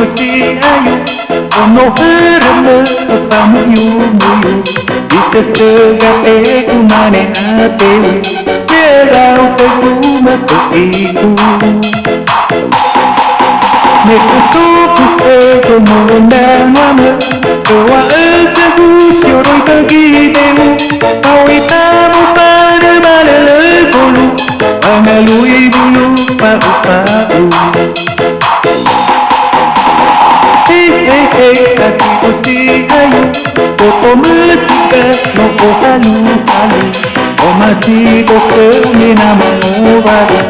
si ayu ono hereme pamuyu-muyu bisa segate kumane atewe berau teguma iku nekusuku kemundangan doa ejagu sioroi kagidemu kau itamu pada balele bulu angalui bulu pau-pau hatiku si ayu Koko mestika no o halu-halu O masih koko minama o baru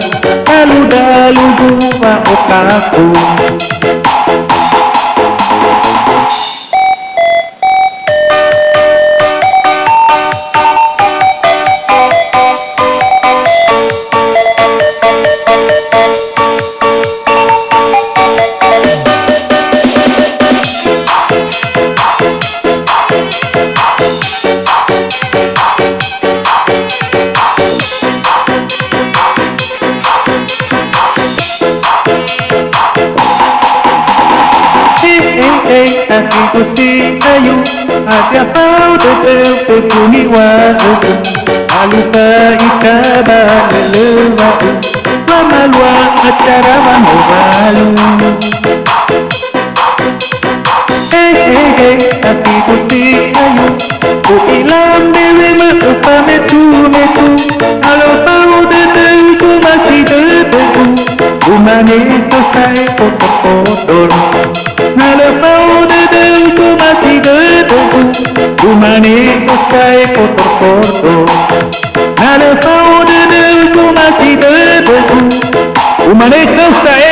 Halu-dalu gua o kaku hatiku si ayu ada kau tetap terkuni waktu alupa ikabar lewatu lama luar acara malu hatiku si ayu ku ilam dewe merupa metu kalau kau tetap ku masih tetap ku manito saya kotor-kotor kalau kau ku masih detengku ku manito saya kotor-kotor kalau kau detengku masih detengku ku manito saya